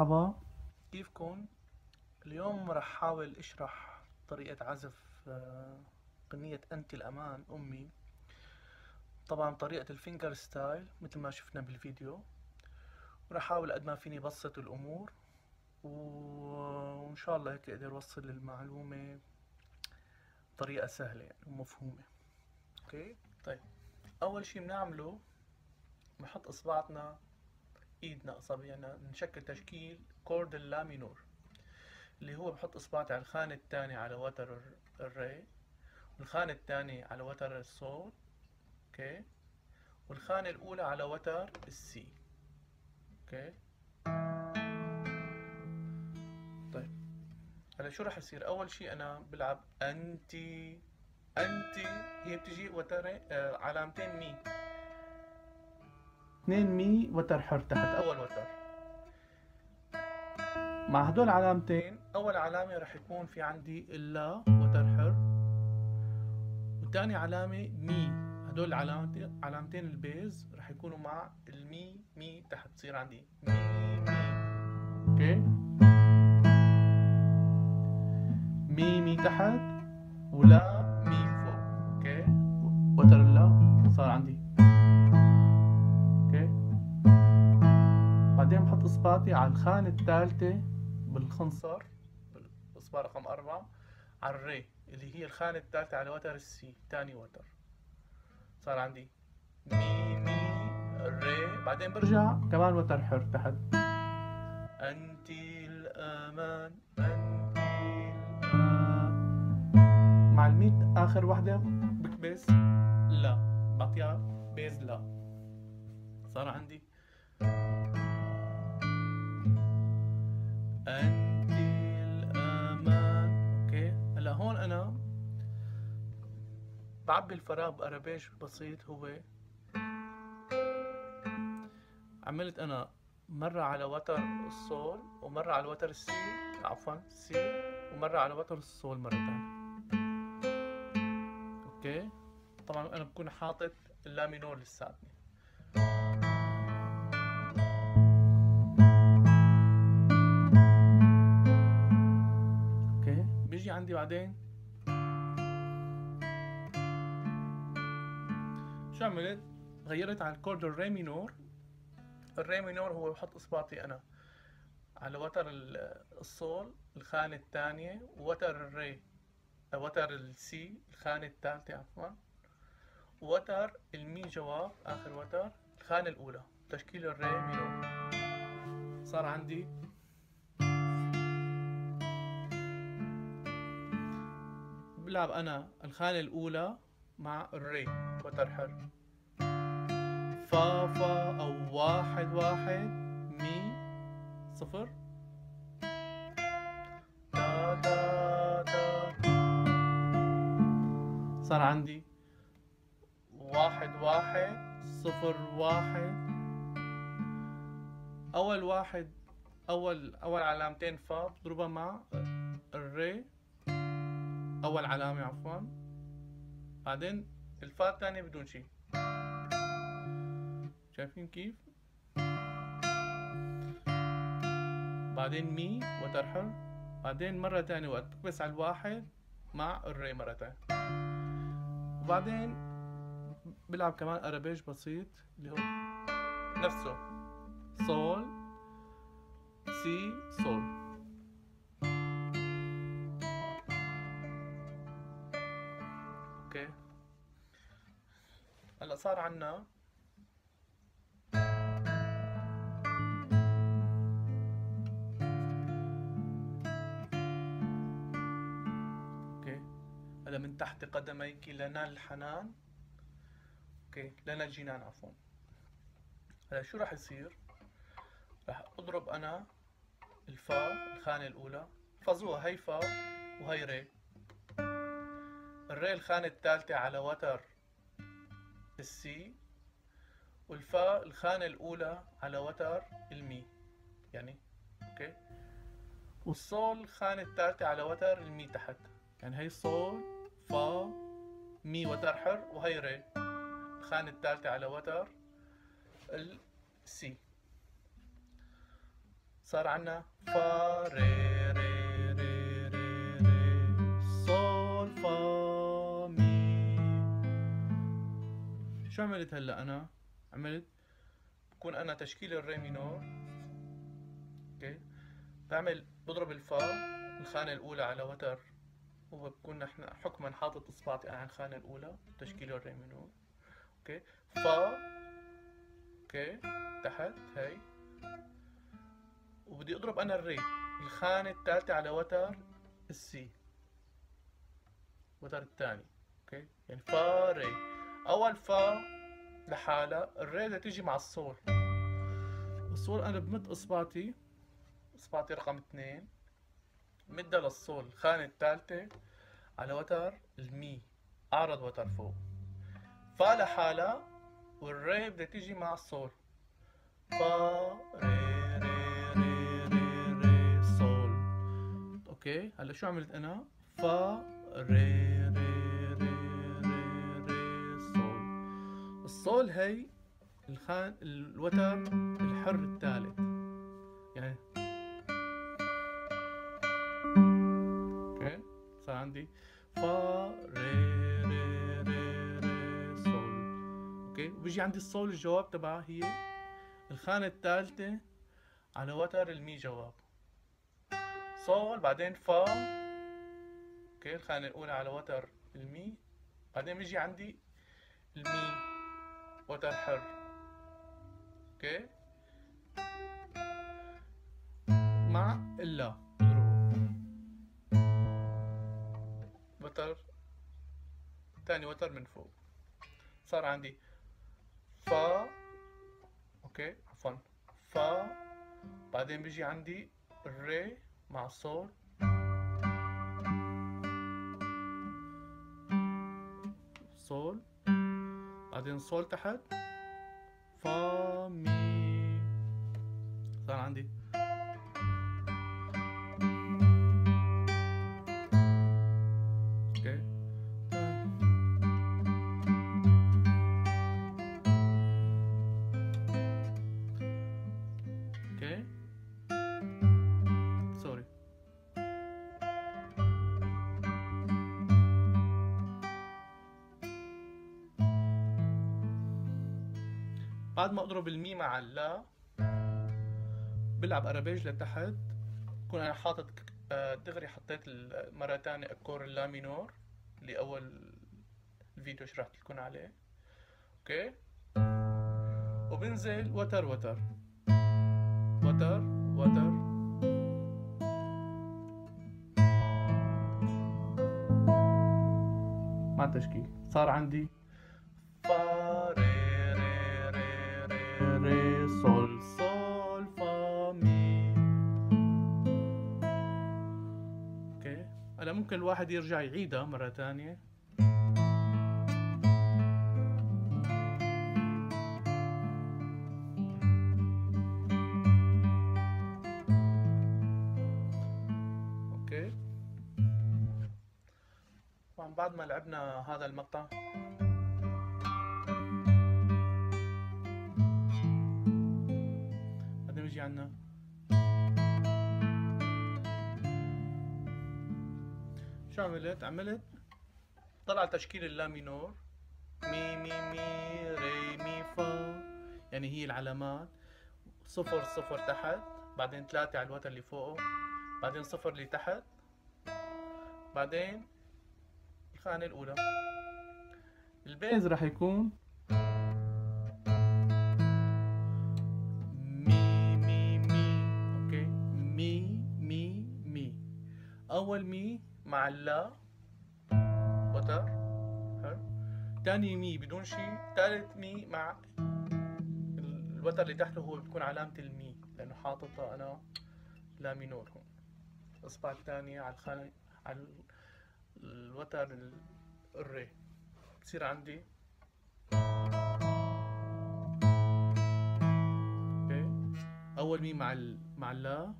مرحبا، كيفكن؟ اليوم رح حاول اشرح طريقة عزف غنية انت الامان امي. طبعا طريقة الفينجر ستايل مثل ما شفنا بالفيديو، ورح احاول قد ما فيني بسط الامور وان شاء الله هيك اقدر اوصل المعلومة بطريقة سهلة يعني ومفهومة. اوكي، طيب اول شي بنعمله بنحط اصبعتنا، ايدنا اصابعنا، نشكل تشكيل كورد اللا مينور، اللي هو بحط اصبعتي على الخانة الثانية على وتر الري، والخانة الثانية على وتر الصول، اوكي، والخانة الأولى على وتر السي. اوكي، طيب هلا شو راح يصير؟ أول شي أنا بلعب أنتي أنتي، هي بتجي وتر علامتين مي، اثنين مي وتر حر تحت أول وتر. مع هدول علامتين، أول علامة راح يكون في عندي اللا وتر حر، وتاني علامة مي. هدول علامتين البيز رح يكونوا مع المي مي تحت، تصير عندي مي مي. اوكي، مي مي تحت ولا مي فوق. اوكي، وتر اللا صار عندي. اوكي، بعدين بحط اصبعتي على الخانة الثالثة بالخنصر، بالاصبع رقم 4 على الري اللي هي الخانة الثالثة على وتر السي، تاني وتر. صار عندي مي مي ري، بعدين برجع كمان وتر حر تحت. أنت الأمان أنت الأمان، مع الميت آخر وحدة بكبس لا، بعطيها بيز لا. صار عندي أنت الأمان. أوكي، هلا هون أنا بعبي الفراغ بأرابيج بسيط. هو عملت أنا مرة على وتر الصول ومرة على وتر السي، عفوا سي، ومرة على وتر الصول مرة تانية. اوكي، طبعا انا بكون حاطط اللا مينور لساتني. اوكي، بيجي عندي بعدين شو عملت؟ غيرت على الكورد الري مينور. الري مينور هو بحط اصبعتي انا على وتر الصول الخانة الثانية، ووتر الري وتر السي الخانة الثالثة عفوا، ووتر المي جواب اخر وتر الخانة الاولى، تشكيل الري مينور. صار عندي بلعب انا الخانة الاولى مع الري وتر حر، فا فا او واحد واحد مي صفر، تا تا تا. صار عندي واحد واحد صفر واحد. اول واحد اول علامتين فا بضربها مع الري، اول علامة عفوا، بعدين الفا الثانية بدون شي. شايفين كيف؟ بعدين مي وتر حر، بعدين مرة تانية وقت بكبس على الواحد مع الري مرة تانية، وبعدين بلعب كمان أرابيج بسيط اللي هو نفسه صول سي صول. اوكي، هلا صار عنا اوكي، هذا من تحت قدميك لنا الحنان. اوكي، لنا الجنان عفوا. هلا شو راح يصير؟ راح اضرب انا الفا الخانة الاولى، فازوها هي فا وهي ري، الري الخانة الثالثة على وتر السي، والفا الخانة الأولى على وتر المي يعني. اوكي، والصول الخانة الثالثة على وتر المي تحت، يعني هي صول فا مي وتر حر، وهي ري الخانة الثالثة على وتر السي. صار عنا فا ري ري ري ري ري صول فا مي. شو عملت هلا انا؟ عملت بكون انا تشكيل الري مينور. اوكي، بضرب الفا الخانة الأولى على وتر، وبكون نحن حكما حاطط إصبعتي على الخانة الأولى تشكيل الري مينور. اوكي، فا اوكي تحت هي، وبدي اضرب انا الري الخانة الثالثة على وتر السي، وتر الثاني. اوكي، يعني فا ري، اول فا لحالها، الري بدها تيجي مع الصول. الصول انا بمد اصبعتي رقم 2، مدها للصول الخانة الثالثة على وتر المي، اعرض وتر فوق. فا لحالها والري بدها تيجي مع الصول، فا ري ري ري ري ري صول. اوكي، هلا شو عملت انا؟ فا ري ري ري ري ري صول. الصول هي الوتر الحر الثالث، يعني اوكي صار عندي فا ري ري ري ري صول. اوكي، وبيجي عندي الصول الجواب تبعها هي الخانة الثالثة على وتر المي جواب، صول بعدين فا. اوكي، الخانة الأولى على وتر المي، بعدين بيجي عندي المي وتر حر. اوكي، مع اللا بضربه وتر تاني، وتر من فوق، صار عندي فا. اوكي عفوا، فا بعدين بيجي عندي الري مع الصول، صول بعدين صول تحت، فا مي، صار عندي اوكي. اوكي سوري. بعد ما اضرب المي مع اللا بلعب ارابيج لتحت، بكون انا حاطط دغري حطيت مرة تانية اكور اللا مينور اللي اول الفيديو شرحت لكم عليه. اوكي، وبنزل وتر وتر وتر وتر، مع التشكيل صار عندي فا ري ري ري ري ري صول صول فا مي. اوكي، هلا ممكن الواحد يرجع يعيدها مرة تانية. اوكي، طبعا بعد ما لعبنا هذا المقطع بعدين بيجي عنا شو عملت؟ عملت طلع تشكيل اللا مينور، مي مي مي ري مي فا، يعني هي العلامات، صفر صفر تحت، بعدين 3 على الوتر اللي فوقه، بعدين صفر اللي تحت، بعدين الخانة الأولى. البيز راح يكون مي مي مي. اوكي، مي مي مي، أول مي مع اللا وتر حلو، تاني مي بدون شي، تالت مي مع الوتر اللي تحته هو بتكون علامة المي لأنه حاططها أنا لا مينور هون. الإصبع الثانية على الخانة على الوتر الري، بصير عندي اوكي أول مي مع اللا،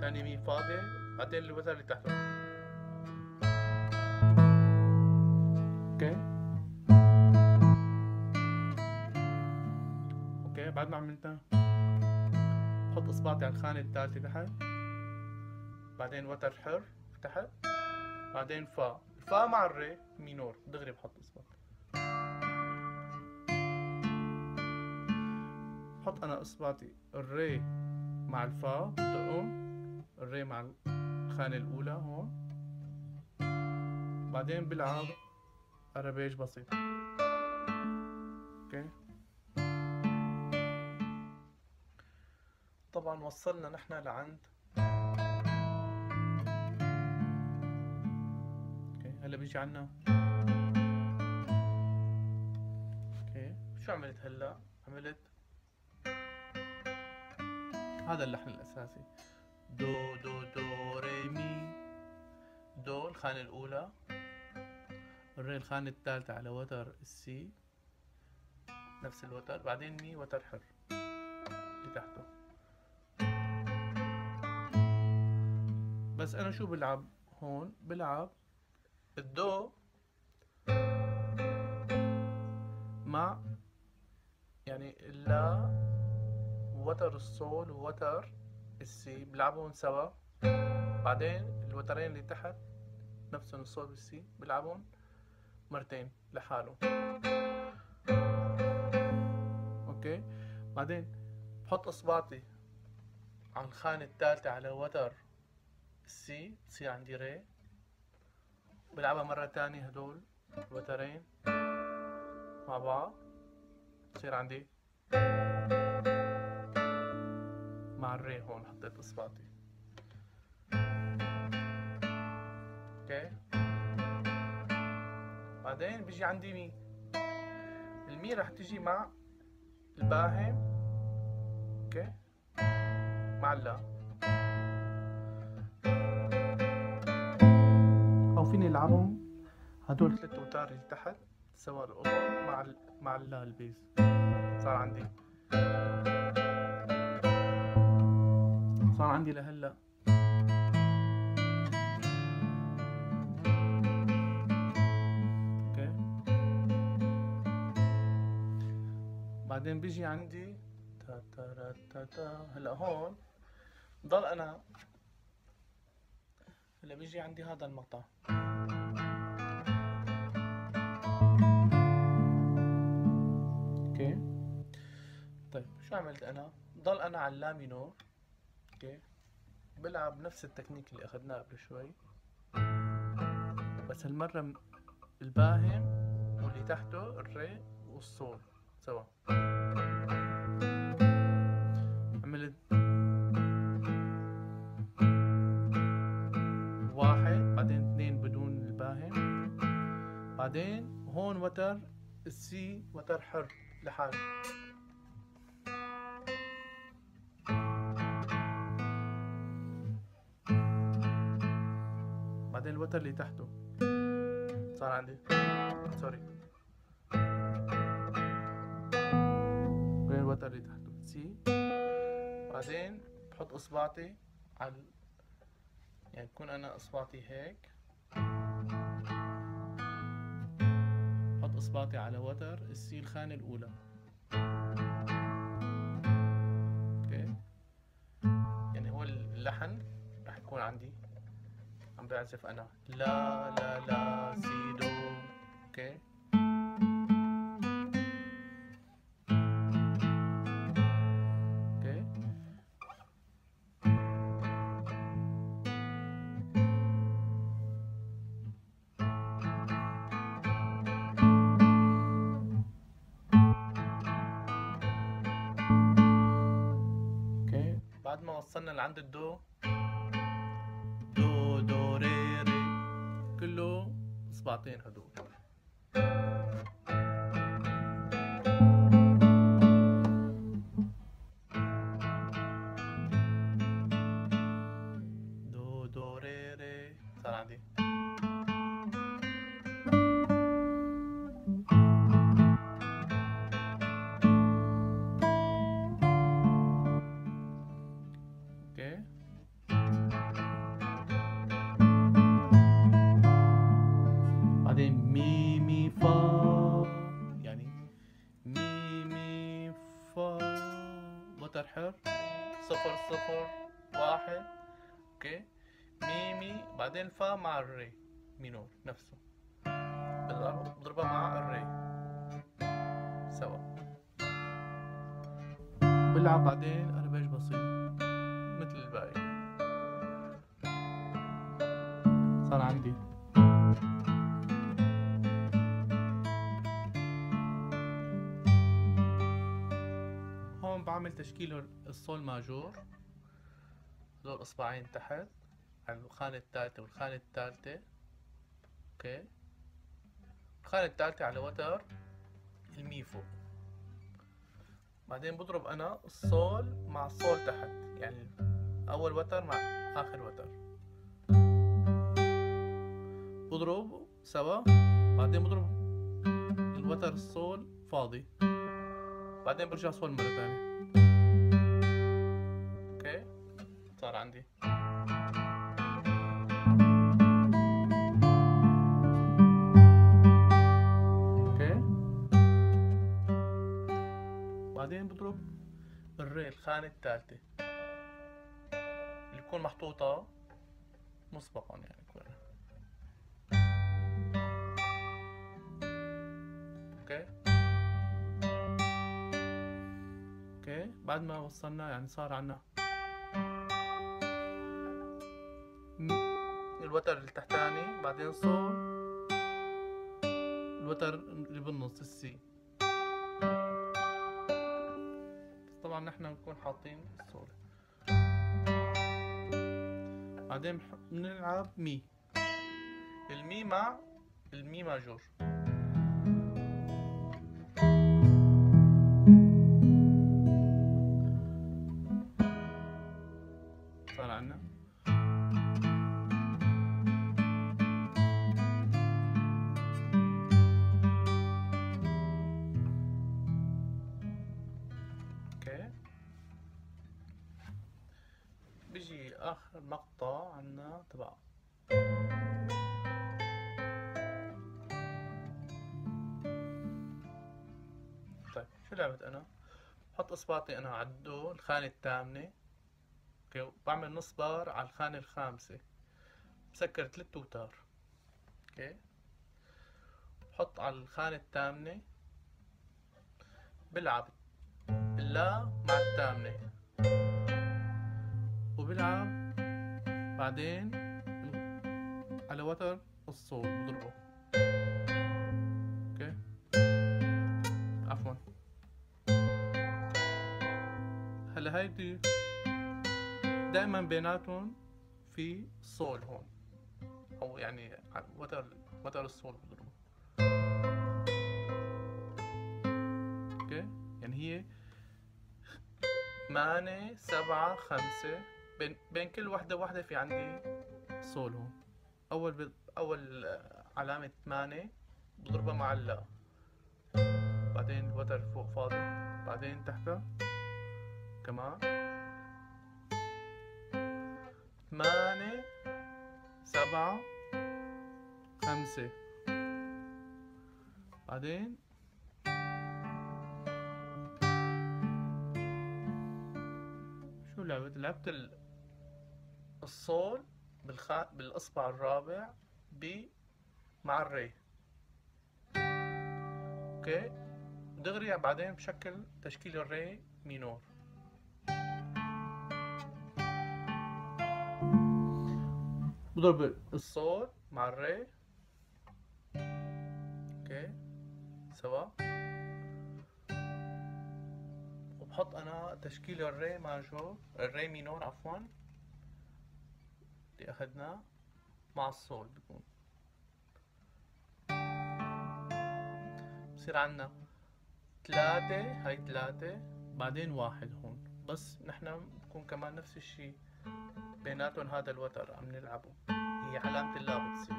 ثاني مي فاضي، بعدين الوتر اللي تحته. اوكي اوكي، بعد ما عملتها بحط اصبعتي على الخانة الثالثة تحت، بعدين وتر حر تحت، بعدين فا. الفا مع الري مينور دغري بحط اصبعتي. بحط انا اصبعتي الري مع الفا، بتقوم الري مع الخانة الأولى هون، بعدين بلعب أرابيج بسيط. اوكي، طبعا وصلنا نحن لعند اوكي. هلا بيجي عنا اوكي. شو عملت هلا؟ عملت هذا اللحن الأساسي، دو دو دو ري مي. دو الخانة الأولى، الري الخانة الثالثة على وتر السي نفس الوتر، بعدين مي وتر حر اللي تحته. بس أنا شو بلعب هون؟ بلعب الدو مع يعني اللا وتر الصول ووتر السي بلعبهم سوا، بعدين الوترين اللي تحت نفسهم الصول والسي بلعبهم مرتين لحالهم. اوكي، بعدين بحط اصبعتي على الخانة الثالثة على وتر السي، تصير عندي ري، بلعبها مرة تانية هدول الوترين مع بعض، بصير عندي مع الري. هون حطيت اصبعتي. اوكي، بعدين بيجي عندي مي. المي رح تيجي مع الباهم اوكي مع اللا، او فيني العبهم هدول 3 اوتار اللي تحت سوا القطع مع اللا البيز. صار عندي لهلا اوكي. بعدين بيجي عندي تا تا تا تا. هلا هون ضل انا هلا بيجي عندي هذا المقطع اوكي. طيب شو عملت انا؟ ضل انا على اللا مينور اوكي، بلعب نفس التكنيك اللي اخذناه قبل شوي، بس هالمرة الباهم واللي تحته الري والصول سوا. عملت 1 بعدين 2 بدون الباهم، بعدين هون وتر السي وتر حر لحاله، بعدين الوتر اللي تحته صار عندي سوري، بعدين الوتر اللي تحته سي، بعدين بحط اصبعتي على يعني بكون انا اصبعتي هيك، بحط اصبعتي على وتر السي الخانة الاولى اوكي. يعني هو اللحن راح يكون عندي عم بعزف انا لا لا لا سي دو اوكي. اوكي، اوكي. بعد ما وصلنا لعند الدو، دو دو ري ري كله اصبعتين هدول. دو دو ري ري صار عندي اوكي. بعدين مي مي فا، يعني مي مي فا وتر حر 0 بعدين الفا مع الري مينور نفسه بضربها مع الري سوا، بلعب بعدين أرباج بسيط مثل الباقي. صار عندي هون بعمل تشكيل الصول ماجور، هذول اصبعين تحت على الخانة الثالثة والخانة الثالثة. اوكي، الخانة الثالثة على وتر المي فوق. بعدين بضرب انا الصول مع الصول تحت، يعني اول وتر مع اخر وتر بضرب سوا. بعدين بضرب الوتر الصول فاضي، بعدين برجع صول مرة ثانية. اوكي، صار عندي اوكي. بعدين بضرب الري الخانة الثالثة اللي تكون محطوطة مسبقا، يعني تكون اوكي. اوكي، بعد ما وصلنا يعني صار عنا الوتر التحتاني، بعدين صول الوتر اللي بالنص السي. بس طبعا نحن بنكون حاطين الصول. بعدين بنلعب مي، المي مع المي ماجور. صار عنا اوكي. بيجي اخر مقطع عنا تبع طيب شو لعبت انا؟ بحط اصبعتي انا على الدو الخانة الثامنة، اوكي، بعمل نص بار على الخانة الخامسة، بسكر 3 اوتار. اوكي، بحط على الخانة الثامنة، بلعب اللا مع الثامنة، وبلعب بعدين على وتر الصول بضربه. اوكي، عفوا. هلا هيدي دائما بيناتهم في صول هون، او يعني وتر الصول بضربه. اوكي، يعني هي 8 7 5 بين كل وحدة في عندي صول هون. أول علامة 8 بضربها مع اللا، بعدين الوتر فوق فاضي، بعدين تحتها كمان 8 7 5، بعدين شو لعبت الصول بالإصبع الرابع مع الري. اوكي، دغري بعدين بشكل تشكيل الري مينور. بضرب الصول مع الري اوكي سوا، وبحط انا تشكيل الري مينور عفوا اللي اخذناه مع الصول. بيكون بصير عنا 3، هاي 3 بعدين 1 هون، بس نحن بكون كمان نفس الشي بيناتهم هذا الوتر عم نلعبه، هي علامة اللا بتصير.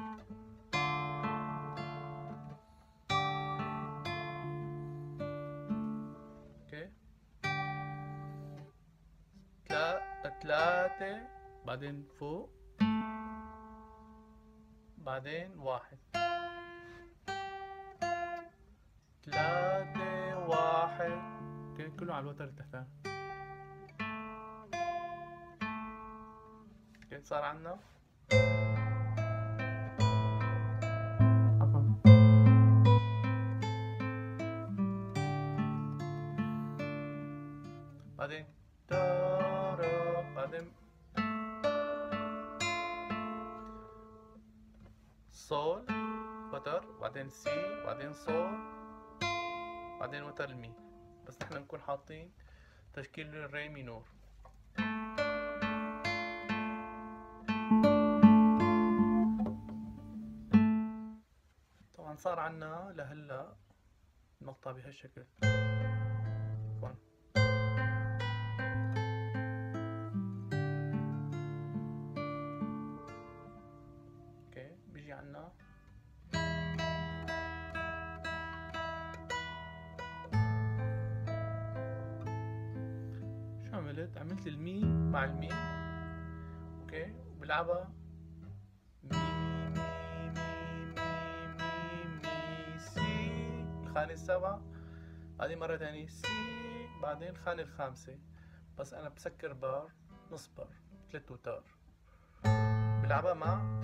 اوكي، 3 بعدين فوق، بعدين 1 3 1. اوكي، كله على الوتر التحتاني. اوكي، صار عنا صول وتر، بعدين سي، بعدين صول، بعدين وتر المي. بس نحن نكون حاطين تشكيل الري مينور. طبعا صار عنا لهلا المقطع بهالشكل. اوكي، بيجي عنا شو عملت؟ عملت المي مع المي، اوكي، وبلعبها مي مي مي مي مي مي سي الخانة السابعة، بعدين مرة تانية سي، بعدين الخانة الخامسة. بس أنا بسكر بار، نص بار، 3 أوتار، بلعبها مع